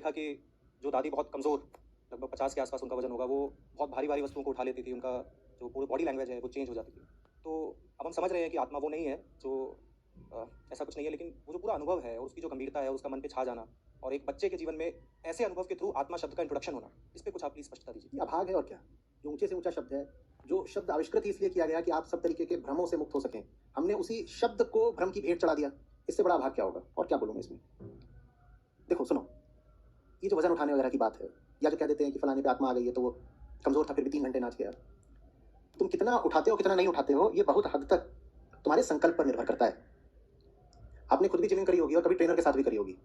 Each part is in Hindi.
देखा कि जो दादी बहुत कमज़ोर, लगभग 50 के आसपास उनका वज़न होगा, वो बहुत भारी-भारी वस्तुओं को उठा लेती थी, उनका जो पूरी बॉडी लैंग्वेज है, वो चेंज हो जाती थी। तो अब हम समझ रहे हैं कि आत्मा वो नहीं है, जो ऐसा कुछ नहीं है, लेकिन वो जो पूरा अनुभव है और उसकी जो गंभीरता है, उसका मन पे छा जाना और एक बच्चे के जीवन में ऐसे अनुभव के थ्रू आत्मा शब्द का इंट्रोडक्शन होना, इस पे कुछ आप प्लीज़ स्पष्टता दीजिए। ये अभाग है और क्या? जो ऊँचे से ऊँचा शब्द है, जो शब्द आविष्कृत ही इसलिए किया गया कि आप सब तरीके के भ्रमों से मुक्त हो सकें। हमने उसी शब्द को भ्रम की भेंट चढ़ा दिया। इससे बड़ा अभाग क्या होगा? और क्या बोलूँ मैं इसमें? देखो सुनो, ये जो वज़न उठाने वगैरह की बात है, या जो कह देते हैं कि फलाने पे आत्मा आ गई है तो वो कमज़ोर था फिर भी 3 घंटे नाच गया। तुम कितना उठाते हो, कितना नहीं उठाते हो, ये बहुत हद तक तुम्हारे संकल्प पर निर्भर करता है। आपने खुद भी जिमिंग करी होगी और कभी ट्रेनर के साथ भी करी होगी।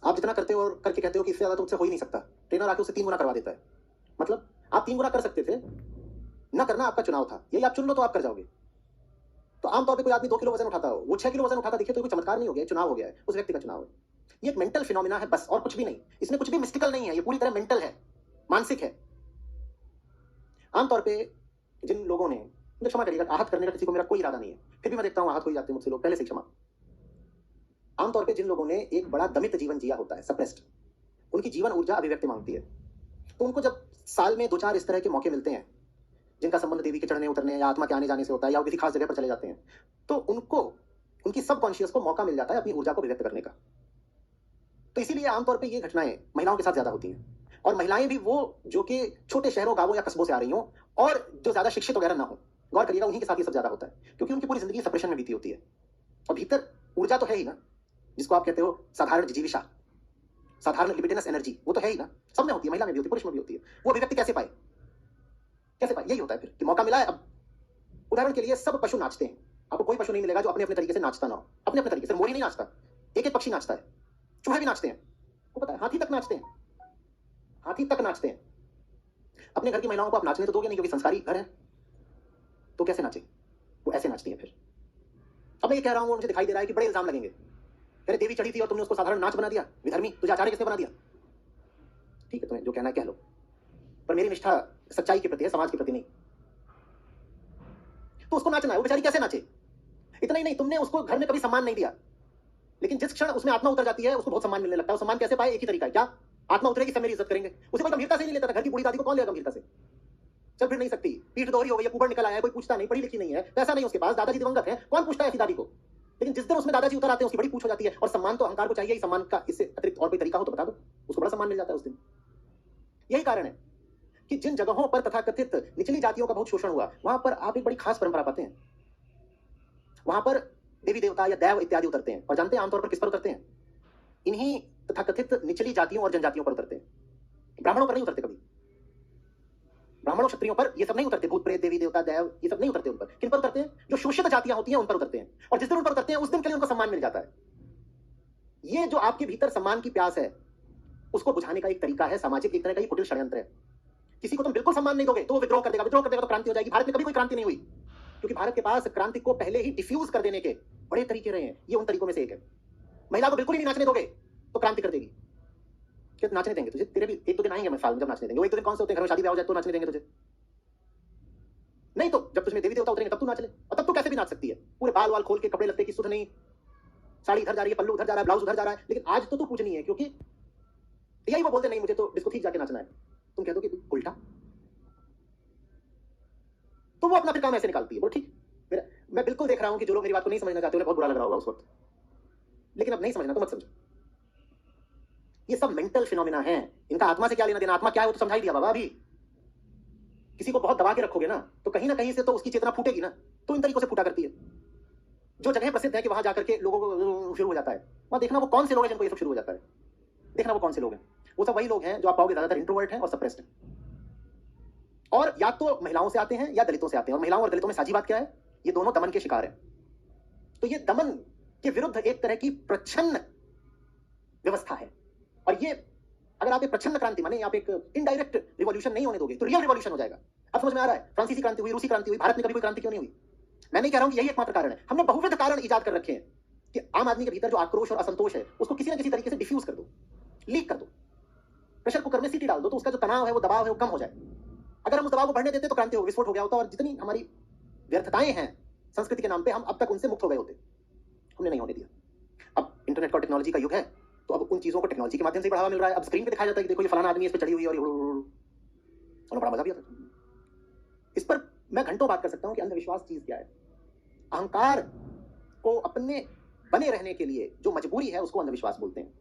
आप जितना करते हो और करके कहते हो कि इससे ज़्यादा तुमसे हो ही नहीं सकता, ट्रेनर आके उससे 3 गुना करवा देता है। मतलब आप 3 गुना कर सकते थे, ना करना आपका चुनाव था। यही आप चुन लो तो आप कर जाओगे। तो आमतौर पे कोई आदमी 2 किलो वज़न उठाता हो, वो 6 किलो वज़न उठाता दिखे तो कोई चमत्कार नहीं हो गया, ये चुनाव हो गया है, उस व्यक्ति का चुनाव है। ये एक मेंटल फिनोमिना है बस, और कुछ भी नहीं। इसमें कुछ भी मिस्टिकल नहीं है, ये पूरी तरह मेंटल है, मानसिक है। आमतौर पे जिन लोगों ने, मुझे क्षमा करिएगा, आहत करने का किसी को मेरा कोई इरादा नहीं है, फिर भी मैं देखता हूँ आहत हो ही जाते हैं मुझसे लोग, पहले से क्षमा। आमतौर पे जिन लोगों ने एक बड़ा दमित जीवन जिया होता है, सप्रेस्ड, उनकी जीवन ऊर्जा अभिव्यक्ति मांगती है। तो उनको जब साल में 2-4 इस तरह के मौके मिलते हैं, जिनका संबंध देवी के चढ़ने उतरने या आत्मा के आने जाने से होता है, या वो किसी खास जगह पर चले जाते हैं, तो उनको, उनकी सबकॉन्शियस को मौका मिल जाता है अपनी ऊर्जा को अभिव्यक्त करने का। तो इसीलिए आमतौर पे ये घटनाएं महिलाओं के साथ ज्यादा होती हैं। और महिलाएं भी वो जो कि छोटे शहरों, गांवों या कस्बों से आ रही हों और जो ज्यादा शिक्षित वगैरह ना हो, गौर करिएगा उन्हीं के साथ ये सब ज्यादा होता है, क्योंकि उनकी पूरी जिंदगी सप्रेशन में बीती होती है। और भीतर ऊर्जा तो है ही ना, जिसको आप कहते हो साधारण जिजीविषा, साधारण लिबिडिनस एनर्जी, वो तो है ही ना, सब में होती है, महिला में भी होती है, पुरुष में भी होती है। वो अभिव्यक्ति कैसे पाए? कैसे पाए? यही होता है फिर कि मौका मिला है। अब उदाहरण के लिए सब पशु नाचते हैं, आपको कोई पशु नहीं मिलेगा जो अपने अपने तरीके से नाचता ना हो। अपने अपने तरीके से, मोरी नहीं नाचता, एक एक पक्षी नाचता है, चूहे भी नाचते हैं, वो पता है, हाथी तक नाचते हैं, हाथी तक नाचते हैं। अपने घर की महिलाओं को आप नाचने तो दोगे नहीं, क्योंकि संस्कारी घर है, तो कैसे नाचे? वो ऐसे नाचती है। फिर अब मैं ये कह रहा हूं, मुझे दिखाई दे रहा है कि बड़े इल्जाम लगेंगे, अरे देवी चढ़ी थी और तुमने उसको साधारण नाच बना दिया, विधर्मी, तुझे आचार्य किसने बना दिया? ठीक है, तुम्हें जो कहना है कह लो, पर मेरी निष्ठा सच्चाई के प्रति है, समाज के प्रति नहीं। तो उसको नाचना है, वो बेचारी कैसे नाचे? इतना ही नहीं, तुमने उसको घर में कभी सम्मान नहीं दिया, लेकिन जिस क्षण उसमें आत्मा उतर जाती है उसको बहुत सम्मान मिलने लगता है। वो सम्मान कैसे पाए? एक ही तरीका है, क्या? आत्मा उतरेगी, सब मेरी इज्जत करेंगे। उसे कोई गंभीरता से नहीं लेता था, घर की बूढ़ी दादी को कौन लेगा गंभीरता से? चल फिर नहीं सकती, पीठ दोहरी हो गई, कुबड़ निकल आया है, कोई पूछता नहीं, पढ़ी लिखी नहीं है, पैसा नहीं उसके पास, दादाजी दिवंगत है, कौन पूछता है ऐसी दादी को? लेकिन जिस दिन उसमें दादाजी उतर आते हैं उसकी बड़ी पूछ हो जाती है। और सम्मान तो अहंकार को चाहिए ही, सम्मान का इससे अतिरिक्त और कोई तरीका हो तो बता दो, उसको बड़ा सम्मान मिल जाता है उस दिन। यही कारण है कि जिन जगहों पर तथाकथित निचली जातियों का बहुत शोषण हुआ, वहां पर आप एक बड़ी खास परंपरा पाते हैं। वहां पर देवी देवता या दैव इत्यादि उतरते हैं, और जानते हैं आमतौर पर किस पर उतरते हैं? इन्हीं तथाकथित निचली जातियों और जनजातियों पर उतरते हैं। ब्राह्मणों पर नहीं उतरते कभी। ब्राह्मणों क्षत्रियों पर ये सब नहीं उतरते, भूत प्रेत देवी देवता दैव ये सब नहीं उतरते उन पर। किन पर उतरते हैं? जो शोषित जातियां होती हैं उन पर उतरते हैं। और जिस दिन उन पर उतरते हैं उस दिन के लिए उनको सम्मान मिल जाता है। ये जो आपके भीतर सम्मान की प्यास है, उसको बुझाने का एक तरीका है, सामाजिक एक तरह का ही कुटिल षड्यंत्र है। किसी को तुम बिल्कुल सम्मान नहीं दोगे तो वो विद्रोह कर देगा, विद्रोह कर देगा तो क्रांति हो जाएगी। भारत में कभी कोई क्रांति नहीं हुई, क्योंकि भारत के पास क्रांति को पहले ही डिफ्यूज कर देने के बड़े तरीके रहे हैं। ये उन तरीकों में से एक है। महिला को बिल्कुल ही नहीं नाचने दोगे तो क्रांति कर देगी। क्या नाचने देंगे तुझे? तेरे भी 1-2 दिन आएंगे मैं साल में जब नाचने देंगे। वो 1-2 दिन कौन से होते हैं? घर में शादी ब्याह हो जाए तो नाचने देंगे तुझे? नहीं तो जब तुझमें देवी देवता उतरेंगे तब तू नाच ले। और तब तू कैसे भी नाच सकती है, पूरे बाल वाल खोल के, कपड़े लत्ते की सुध नहीं, साड़ी इधर जा रही है, पल्लू उधर जा रहा है, ब्लाउज उधर जा रहा है। लेकिन आज तो तू पूजनी है, क्योंकि यही वो बोलते नहीं मुझे तो डिस्को ठीक जाके नाचना है। तुम कह दो कि उल्टा, तो वो अपना फिर काम ऐसे निकालती है। वो ठीक, मैं बिल्कुल देख रहा हूं कि जो लोग मेरी बात को नहीं समझना चाहते उन्हें बहुत बुरा लग रहा होगा उस वक्त, लेकिन अब नहीं समझना तो मत समझो। ये सब मेंटल फिनोमिना है, इनका आत्मा से क्या लेना देना? आत्मा क्या है वो तो समझाई दिया बाबा अभी। किसी को बहुत दबा के रखोगे ना तो कहीं ना कहीं से तो उसकी चेतना फूटेगी ना, तो इन तरीकों से फूटा करती है। जो जगह प्रसिद्ध है कि वहां जाकर के लोगों को शुरू हो जाता है, वहां देखना वो कौन से लोग हैं जिनको ये सब शुरू हो जाता है। देखना वो कौन से लोग हैं, वो सब वही लोग हैं जो आप पाओगे ज्यादातर इंट्रोवर्ट हैं और सप्रेस्ड हैं, और या तो महिलाओं से आते हैं या दलितों से आते हैं। और महिलाओं और दलितों में साझी बात क्या है? ये दोनों दमन के शिकार हैं। तो ये दमन के विरुद्ध एक तरह की प्रच्छन्न व्यवस्था है। और ये अगर आप एक प्रच्छन्न क्रांति माने, आप एक इनडायरेक्ट रिवॉल्यूशन नहीं होने दोगे तो रियल रिवॉल्यूशन हो जाएगा। अब समझ में आ रहा है? फ्रांसीसी क्रांति हुई, रूसी क्रांति हुई, भारत में कभी कोई क्रांति क्यों नहीं हुई? मैं नहीं कह रहा हूं कि यही एकमात्र कारण है, हमने बहुविध कारण इजाद कर रखे हैं कि आम आदमी के भीतर जो आक्रोश और असंतोष है उसको किसी ना किसी तरीके से डिफ्यूज कर दो, लीक कर दो, प्रेशर कुकर में सीटी डाल दो, तो उसका जो तनाव है, वो दबाव है, वो कम हो जाए। अगर हम उस दबाव को बढ़ने देते तो क्रांति हो, विस्फोट हो गया होता, और जितनी हमारी व्यर्थताएं हैं संस्कृति के नाम पे, हम अब तक उनसे मुक्त हो गए होते। हमने नहीं होने दिया। अब इंटरनेट और टेक्नोलॉजी का युग है, तो अब उन चीजों को टेक्नोलॉजी के माध्यम से बढ़ावा मिल रहा है। अब स्क्रीन पे दिखाया जाता है कि देखो ये फलाना आदमी इस पे चढ़ी हुई है और बड़ा मजा भी आता है। इस पर मैं घंटों बात कर सकता हूं कि अंधविश्वास चीज क्या है। अहंकार को अपने बने रहने के लिए जो मजबूरी है उसको अंधविश्वास बोलते हैं।